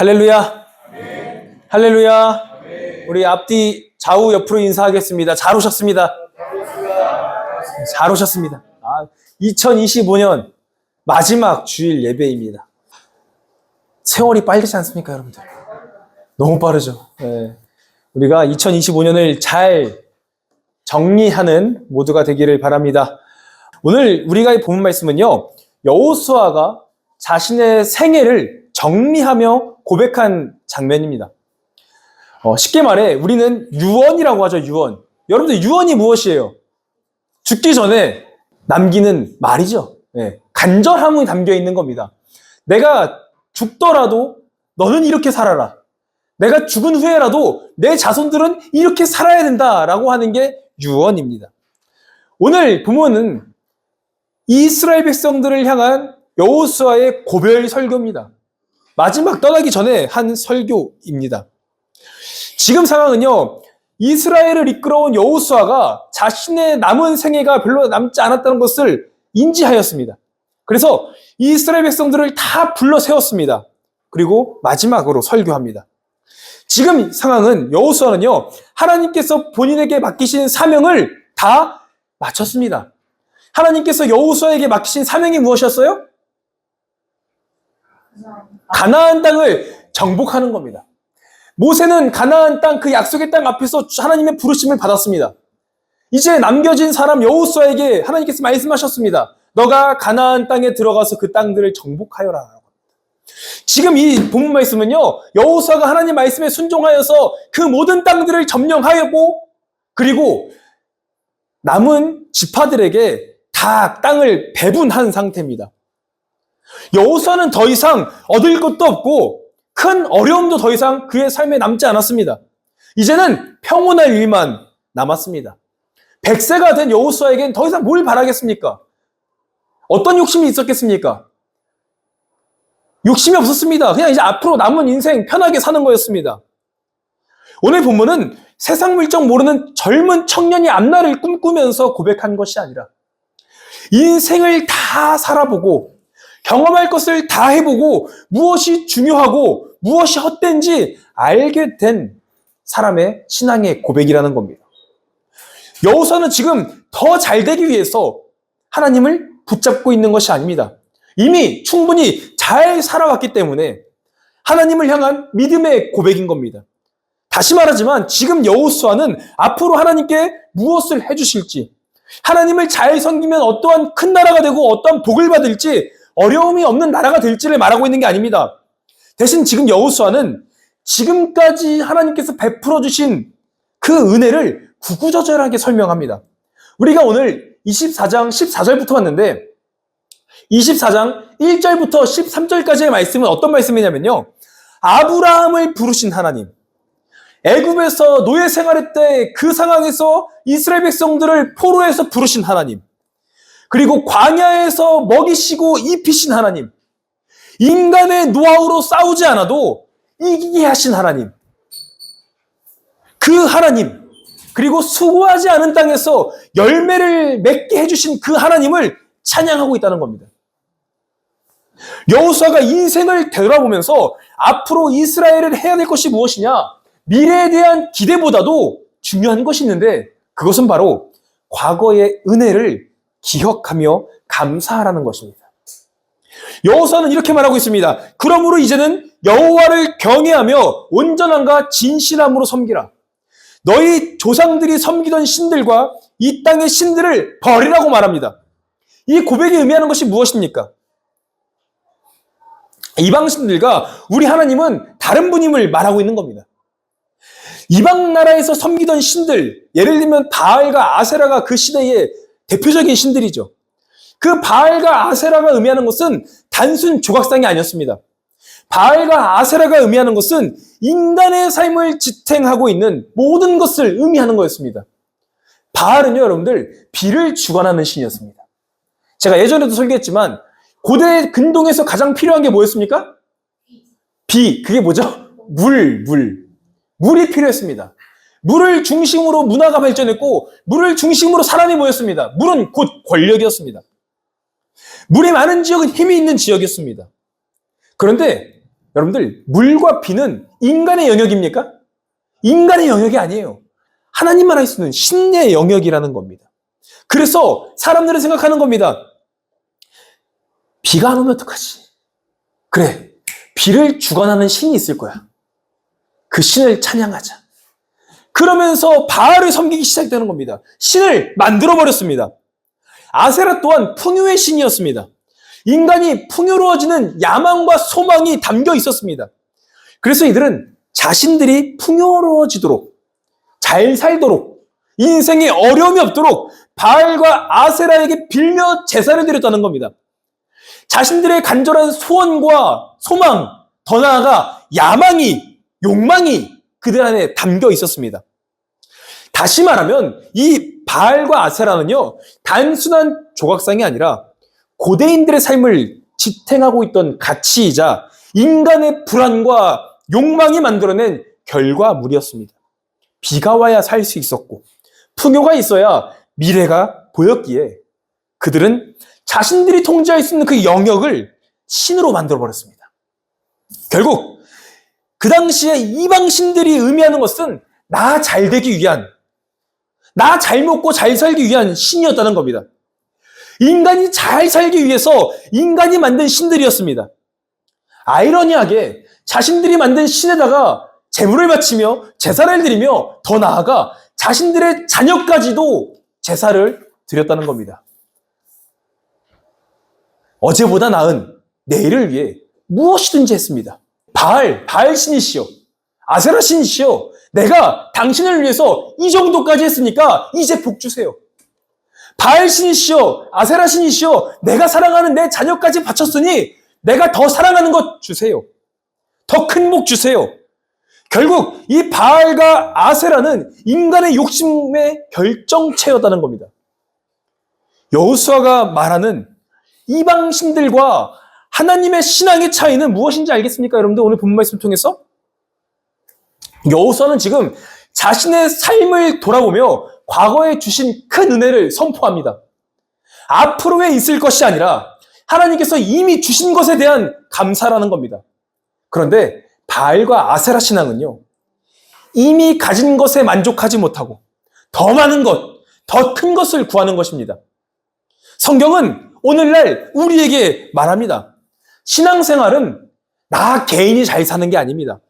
할렐루야. 할렐루야. 우리 앞뒤 좌우 옆으로 인사하겠습니다. 잘 오셨습니다. 잘 오셨습니다. 2025년 마지막 주일 예배입니다. 세월이 빠르지 않습니까, 여러분들? 너무 빠르죠. 네. 우리가 2025년을 잘 정리하는 모두가 되기를 바랍니다. 오늘 우리가 본 말씀은요, 여호수아가 자신의 생애를 정리하며 고백한 장면입니다. 쉽게 말해 우리는 유언이라고 하죠. 유언. 여러분들 유언이 무엇이에요? 죽기 전에 남기는 말이죠. 네. 간절함이 담겨 있는 겁니다. 내가 죽더라도 너는 이렇게 살아라. 내가 죽은 후에라도 내 자손들은 이렇게 살아야 된다라고 하는 게 유언입니다. 오늘 본문은 이스라엘 백성들을 향한 여호수아의 고별 설교입니다. 마지막 떠나기 전에 한 설교입니다. 지금 상황은요, 이스라엘을 이끌어온 여호수아가 자신의 남은 생애가 별로 남지 않았다는 것을 인지하였습니다. 그래서 이스라엘 백성들을 다 불러 세웠습니다. 그리고 마지막으로 설교합니다. 지금 상황은 여호수아는요, 하나님께서 본인에게 맡기신 사명을 다 마쳤습니다. 하나님께서 여호수아에게 맡기신 사명이 무엇이었어요? 가나안 땅을 정복하는 겁니다. 모세는 가나안 땅, 그 약속의 땅 앞에서 하나님의 부르심을 받았습니다. 이제 남겨진 사람 여호수아에게 하나님께서 말씀하셨습니다. 너가 가나안 땅에 들어가서 그 땅들을 정복하여라. 지금 이 본문 말씀은요, 여호수아가 하나님 말씀에 순종하여서 그 모든 땅들을 점령하였고, 그리고 남은 지파들에게 다 땅을 배분한 상태입니다. 여호수아는 더 이상 얻을 것도 없고 큰 어려움도 더 이상 그의 삶에 남지 않았습니다. 이제는 평온할 일만 남았습니다. 100세가 된 여호수아에겐 더 이상 뭘 바라겠습니까? 어떤 욕심이 있었겠습니까? 욕심이 없었습니다. 그냥 이제 앞으로 남은 인생 편하게 사는 거였습니다. 오늘 본문은 세상 물정 모르는 젊은 청년이 앞날을 꿈꾸면서 고백한 것이 아니라 인생을 다 살아보고 경험할 것을 다 해보고 무엇이 중요하고 무엇이 헛된지 알게 된 사람의 신앙의 고백이라는 겁니다. 여호수아는 지금 더 잘되기 위해서 하나님을 붙잡고 있는 것이 아닙니다. 이미 충분히 잘 살아왔기 때문에 하나님을 향한 믿음의 고백인 겁니다. 다시 말하지만 지금 여호수아는 앞으로 하나님께 무엇을 해주실지, 하나님을 잘 섬기면 어떠한 큰 나라가 되고 어떠한 복을 받을지, 어려움이 없는 나라가 될지를 말하고 있는 게 아닙니다. 대신 지금 여호수아는 지금까지 하나님께서 베풀어 주신 그 은혜를 구구절절하게 설명합니다. 우리가 오늘 24장 14절부터 봤는데 24장 1절부터 13절까지의 말씀은 어떤 말씀이냐면요, 아브라함을 부르신 하나님, 애굽에서 노예 생활할 때 그 상황에서 이스라엘 백성들을 포로에서 부르신 하나님, 그리고 광야에서 먹이시고 입히신 하나님, 인간의 노하우로 싸우지 않아도 이기게 하신 하나님, 그 하나님, 그리고 수고하지 않은 땅에서 열매를 맺게 해주신 그 하나님을 찬양하고 있다는 겁니다. 여호수아가 인생을 되돌아보면서 앞으로 이스라엘을 해야 될 것이 무엇이냐, 미래에 대한 기대보다도 중요한 것이 있는데 그것은 바로 과거의 은혜를 기억하며 감사하라는 것입니다. 여호수아는 이렇게 말하고 있습니다. 그러므로 이제는 여호와를 경외하며 온전함과 진실함으로 섬기라. 너희 조상들이 섬기던 신들과 이 땅의 신들을 버리라고 말합니다. 이 고백이 의미하는 것이 무엇입니까? 이방 신들과 우리 하나님은 다른 분임을 말하고 있는 겁니다. 이방 나라에서 섬기던 신들, 예를 들면 바알과 아세라가 그 시대의 대표적인 신들이죠. 그 바알과 아세라가 의미하는 것은 단순 조각상이 아니었습니다. 바알과 아세라가 의미하는 것은 인간의 삶을 지탱하고 있는 모든 것을 의미하는 거였습니다. 바알은요, 여러분들, 비를 주관하는 신이었습니다. 제가 예전에도 설계했지만 고대 근동에서 가장 필요한 게 뭐였습니까? 비. 그게 뭐죠? 물이 필요했습니다. 물을 중심으로 문화가 발전했고 물을 중심으로 사람이 모였습니다. 물은 곧 권력이었습니다. 물이 많은 지역은 힘이 있는 지역이었습니다. 그런데 여러분들, 물과 비는 인간의 영역입니까? 인간의 영역이 아니에요. 하나님만 할 수 있는 신의 영역이라는 겁니다. 그래서 사람들은 생각하는 겁니다. 비가 안 오면 어떡하지? 그래, 비를 주관하는 신이 있을 거야. 그 신을 찬양하자. 그러면서 바알을 섬기기 시작되는 겁니다. 신을 만들어버렸습니다. 아세라 또한 풍요의 신이었습니다. 인간이 풍요로워지는 야망과 소망이 담겨 있었습니다. 그래서 이들은 자신들이 풍요로워지도록, 잘 살도록, 인생에 어려움이 없도록 바알과 아세라에게 빌며 제사를 드렸다는 겁니다. 자신들의 간절한 소원과 소망, 더 나아가 야망이, 욕망이 그들 안에 담겨 있었습니다. 다시 말하면 이 바알과 아세라는요, 단순한 조각상이 아니라 고대인들의 삶을 지탱하고 있던 가치이자 인간의 불안과 욕망이 만들어낸 결과물이었습니다. 비가 와야 살 수 있었고 풍요가 있어야 미래가 보였기에 그들은 자신들이 통제할 수 있는 그 영역을 신으로 만들어버렸습니다. 결국 그 당시에 이방신들이 의미하는 것은 나 잘 되기 위한, 나 잘 먹고 잘 살기 위한 신이었다는 겁니다. 인간이 잘 살기 위해서 인간이 만든 신들이었습니다. 아이러니하게 자신들이 만든 신에다가 제물을 바치며 제사를 드리며 더 나아가 자신들의 자녀까지도 제사를 드렸다는 겁니다. 어제보다 나은 내일을 위해 무엇이든지 했습니다. 바알 신이시여, 아세라 신이시여, 내가 당신을 위해서 이 정도까지 했으니까 이제 복 주세요. 바알 신이시여, 아세라 신이시여, 내가 사랑하는 내 자녀까지 바쳤으니 내가 더 사랑하는 것 주세요. 더 큰 복 주세요. 결국 이 바알과 아세라는 인간의 욕심의 결정체였다는 겁니다. 여호수아가 말하는 이방신들과 하나님의 신앙의 차이는 무엇인지 알겠습니까? 여러분들 오늘 본문 말씀을 통해서 여호수아는 지금 자신의 삶을 돌아보며 과거에 주신 큰 은혜를 선포합니다. 앞으로에 있을 것이 아니라 하나님께서 이미 주신 것에 대한 감사라는 겁니다. 그런데 바알과 아세라 신앙은요, 이미 가진 것에 만족하지 못하고 더 많은 것, 더 큰 것을 구하는 것입니다. 성경은 오늘날 우리에게 말합니다. 신앙생활은 나 개인이 잘 사는 게 아닙니다.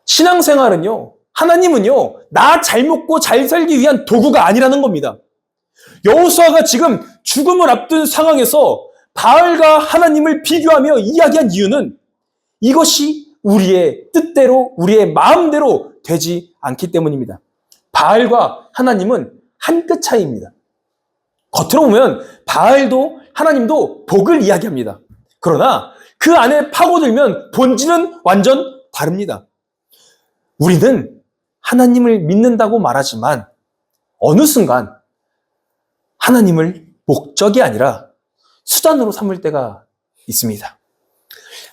신앙생활은요, 하나님은요, 나 잘 먹고 잘 살기 위한 도구가 아니라는 겁니다. 여호수아가 지금 죽음을 앞둔 상황에서 바알과 하나님을 비교하며 이야기한 이유는 이것이 우리의 뜻대로, 우리의 마음대로 되지 않기 때문입니다. 바알과 하나님은 한 끗 차이입니다. 겉으로 보면 바알도 하나님도 복을 이야기합니다. 그러나 그 안에 파고들면 본질은 완전 다릅니다. 우리는 하나님을 믿는다고 말하지만 어느 순간 하나님을 목적이 아니라 수단으로 삼을 때가 있습니다.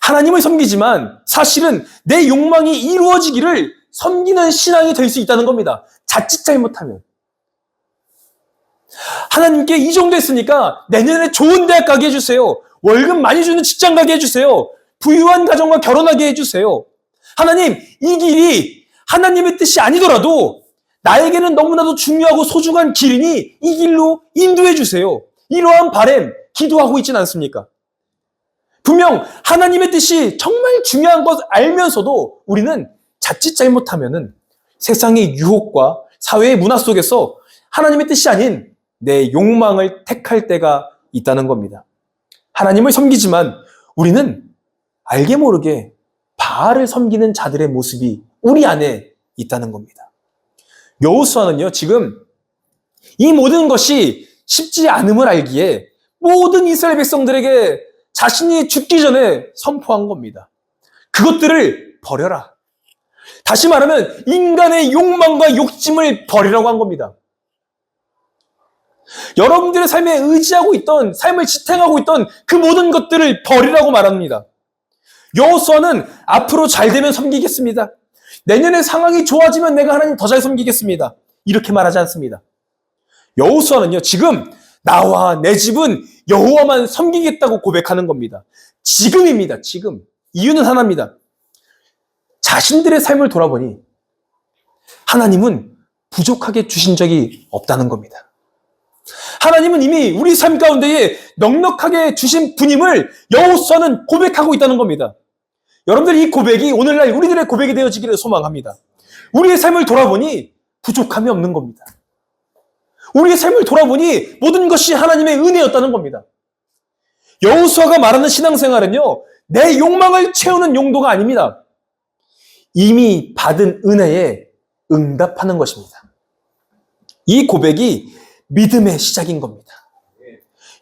하나님을 섬기지만 사실은 내 욕망이 이루어지기를 섬기는 신앙이 될 수 있다는 겁니다. 자칫 잘못하면. 하나님께 이 정도 했으니까 내년에 좋은 대학 가게 해주세요. 월급 많이 주는 직장 가게 해주세요. 부유한 가정과 결혼하게 해주세요. 하나님, 이 길이 하나님의 뜻이 아니더라도 나에게는 너무나도 중요하고 소중한 길이니 이 길로 인도해 주세요. 이러한 바람 기도하고 있지는 않습니까? 분명 하나님의 뜻이 정말 중요한 것 알면서도 우리는 자칫 잘못하면은 세상의 유혹과 사회의 문화 속에서 하나님의 뜻이 아닌 내 욕망을 택할 때가 있다는 겁니다. 하나님을 섬기지만 우리는 알게 모르게 바알을 섬기는 자들의 모습이 우리 안에 있다는 겁니다. 여호수아는요, 지금 이 모든 것이 쉽지 않음을 알기에 모든 이스라엘 백성들에게 자신이 죽기 전에 선포한 겁니다. 그것들을 버려라. 다시 말하면 인간의 욕망과 욕심을 버리라고 한 겁니다. 여러분들의 삶에 의지하고 있던, 삶을 지탱하고 있던 그 모든 것들을 버리라고 말합니다. 여호수아는 앞으로 잘 되면 섬기겠습니다. 내년에 상황이 좋아지면 내가 하나님 더 잘 섬기겠습니다. 이렇게 말하지 않습니다. 여호수아는요, 지금 나와 내 집은 여호와만 섬기겠다고 고백하는 겁니다. 지금입니다. 지금. 이유는 하나입니다. 자신들의 삶을 돌아보니 하나님은 부족하게 주신 적이 없다는 겁니다. 하나님은 이미 우리 삶 가운데에 넉넉하게 주신 분임을 여호수아는 고백하고 있다는 겁니다. 여러분들, 이 고백이 오늘날 우리들의 고백이 되어지기를 소망합니다. 우리의 삶을 돌아보니 부족함이 없는 겁니다. 우리의 삶을 돌아보니 모든 것이 하나님의 은혜였다는 겁니다. 여호수아가 말하는 신앙생활은요, 내 욕망을 채우는 용도가 아닙니다. 이미 받은 은혜에 응답하는 것입니다. 이 고백이 믿음의 시작인 겁니다.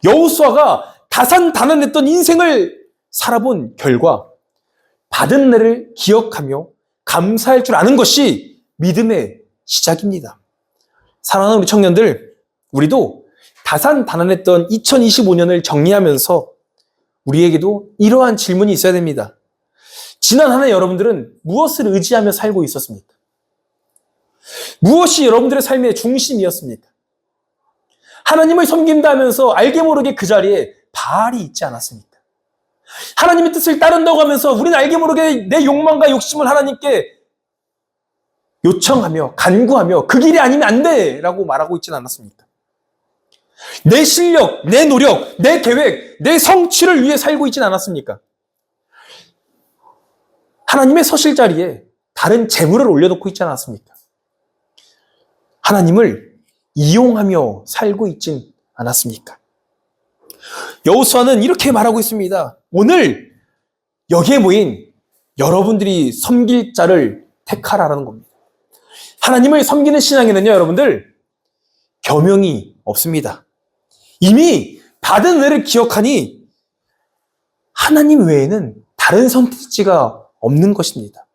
여호수아가 다산다난했던 인생을 살아본 결과 받은 은혜를 기억하며 감사할 줄 아는 것이 믿음의 시작입니다. 사랑하는 우리 청년들, 우리도 다산다난했던 2025년을 정리하면서 우리에게도 이러한 질문이 있어야 됩니다. 지난 한 해 여러분들은 무엇을 의지하며 살고 있었습니까? 무엇이 여러분들의 삶의 중심이었습니까? 하나님을 섬긴다 하면서 알게 모르게 그 자리에 바알이 있지 않았습니까? 하나님의 뜻을 따른다고 하면서 우리는 알게 모르게 내 욕망과 욕심을 하나님께 요청하며 간구하며 그 길이 아니면 안 돼! 라고 말하고 있지는 않았습니까? 내 실력, 내 노력, 내 계획, 내 성취를 위해 살고 있지는 않았습니까? 하나님의 서실 자리에 다른 재물을 올려놓고 있지 않았습니까? 하나님을 이용하며 살고 있진 않았습니까? 여호수아는 이렇게 말하고 있습니다. 오늘 여기에 모인 여러분들이 섬길 자를 택하라는 겁니다. 하나님을 섬기는 신앙에는요, 여러분들, 겸용이 없습니다. 이미 받은 은혜를 기억하니 하나님 외에는 다른 선택지가 없는 것입니다.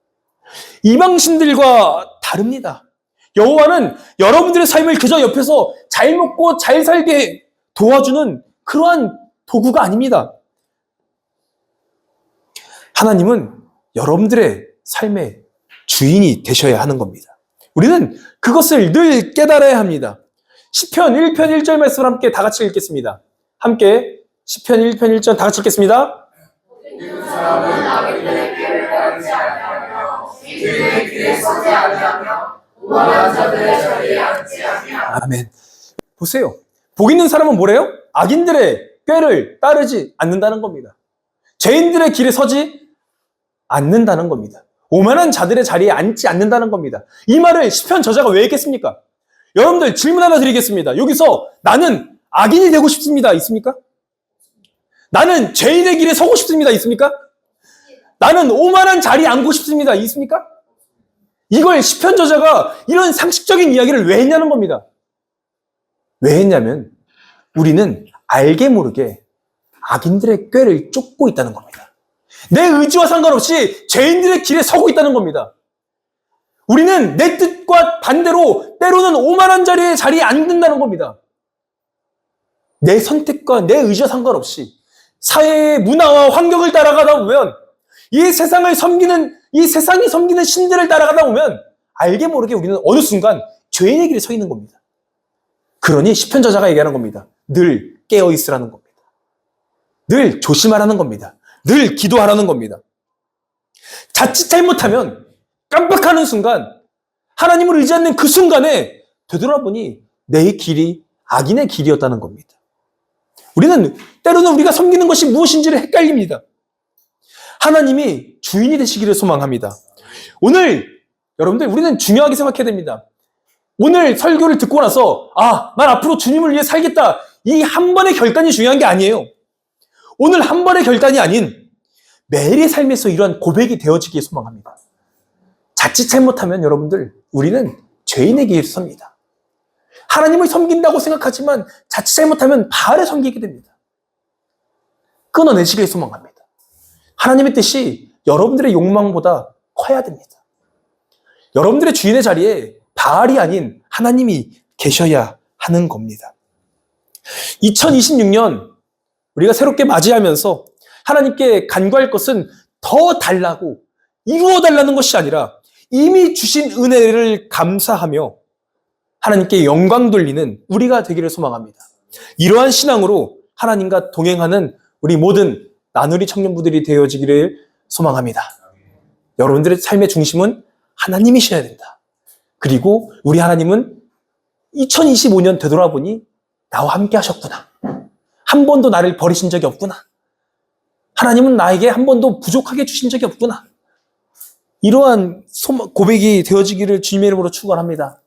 이방신들과 다릅니다. 여호와는 여러분들의 삶을 그저 옆에서 잘 먹고 잘 살게 도와주는 그러한 도구가 아닙니다. 하나님은 여러분들의 삶의 주인이 되셔야 하는 겁니다. 우리는 그것을 늘 깨달아야 합니다. 시편 1편 1절 말씀을 함께 다 같이 읽겠습니다. 함께 시편 1편 1절 다 같이 읽겠습니다. 아멘. 보세요. 복 있는 사람은 뭐래요? 악인들의 꾀를 따르지 않는다는 겁니다. 죄인들의 길에 서지 않는다는 겁니다. 오만한 자들의 자리에 앉지 않는다는 겁니다. 이 말을 시편 저자가 왜 했겠습니까? 여러분들 질문 하나 드리겠습니다. 여기서 나는 악인이 되고 싶습니다. 있습니까? 나는 죄인의 길에 서고 싶습니다. 있습니까? 나는 오만한 자리에 앉고 싶습니다. 있습니까? 이걸 시편 저자가 이런 상식적인 이야기를 왜 했냐는 겁니다. 왜 했냐면 우리는 알게 모르게 악인들의 꾀를 쫓고 있다는 겁니다. 내 의지와 상관없이 죄인들의 길에 서고 있다는 겁니다. 우리는 내 뜻과 반대로 때로는 오만한 자리에 앉는다는 겁니다. 내 선택과 내 의지와 상관없이 사회의 문화와 환경을 따라가다 보면 이 세상이 섬기는 신들을 따라가다 보면 알게 모르게 우리는 어느 순간 죄인의 길에 서 있는 겁니다. 그러니 시편 저자가 얘기하는 겁니다. 늘 깨어 있으라는 겁니다. 늘 조심하라는 겁니다. 늘 기도하라는 겁니다. 자칫 잘못하면 깜빡하는 순간 하나님을 의지 않는 그 순간에 되돌아보니 내 길이 악인의 길이었다는 겁니다. 우리는 때로는 우리가 섬기는 것이 무엇인지를 헷갈립니다. 하나님이 주인이 되시기를 소망합니다. 오늘 여러분들 우리는 중요하게 생각해야 됩니다. 오늘 설교를 듣고 나서 난 앞으로 주님을 위해 살겠다. 이 한 번의 결단이 중요한 게 아니에요. 오늘 한 번의 결단이 아닌 매일의 삶에서 이러한 고백이 되어지기를 소망합니다. 자칫 잘못하면 여러분들 우리는 죄인의 길을 섭니다. 하나님을 섬긴다고 생각하지만 자칫 잘못하면 바알을 섬기게 됩니다. 끊어내시길 소망합니다. 하나님의 뜻이 여러분들의 욕망보다 커야 됩니다. 여러분들의 주인의 자리에 바알이 아닌 하나님이 계셔야 하는 겁니다. 2026년 우리가 새롭게 맞이하면서 하나님께 간구할 것은 더 달라고 이루어 달라는 것이 아니라 이미 주신 은혜를 감사하며 하나님께 영광 돌리는 우리가 되기를 소망합니다. 이러한 신앙으로 하나님과 동행하는 우리 모든 나누리 청년부들이 되어지기를 소망합니다. 여러분들의 삶의 중심은 하나님이셔야 된다. 그리고 우리 하나님은 2025년 되돌아보니 나와 함께 하셨구나. 한 번도 나를 버리신 적이 없구나. 하나님은 나에게 한 번도 부족하게 주신 적이 없구나. 이러한 고백이 되어지기를 주님의 이름으로 축원합니다.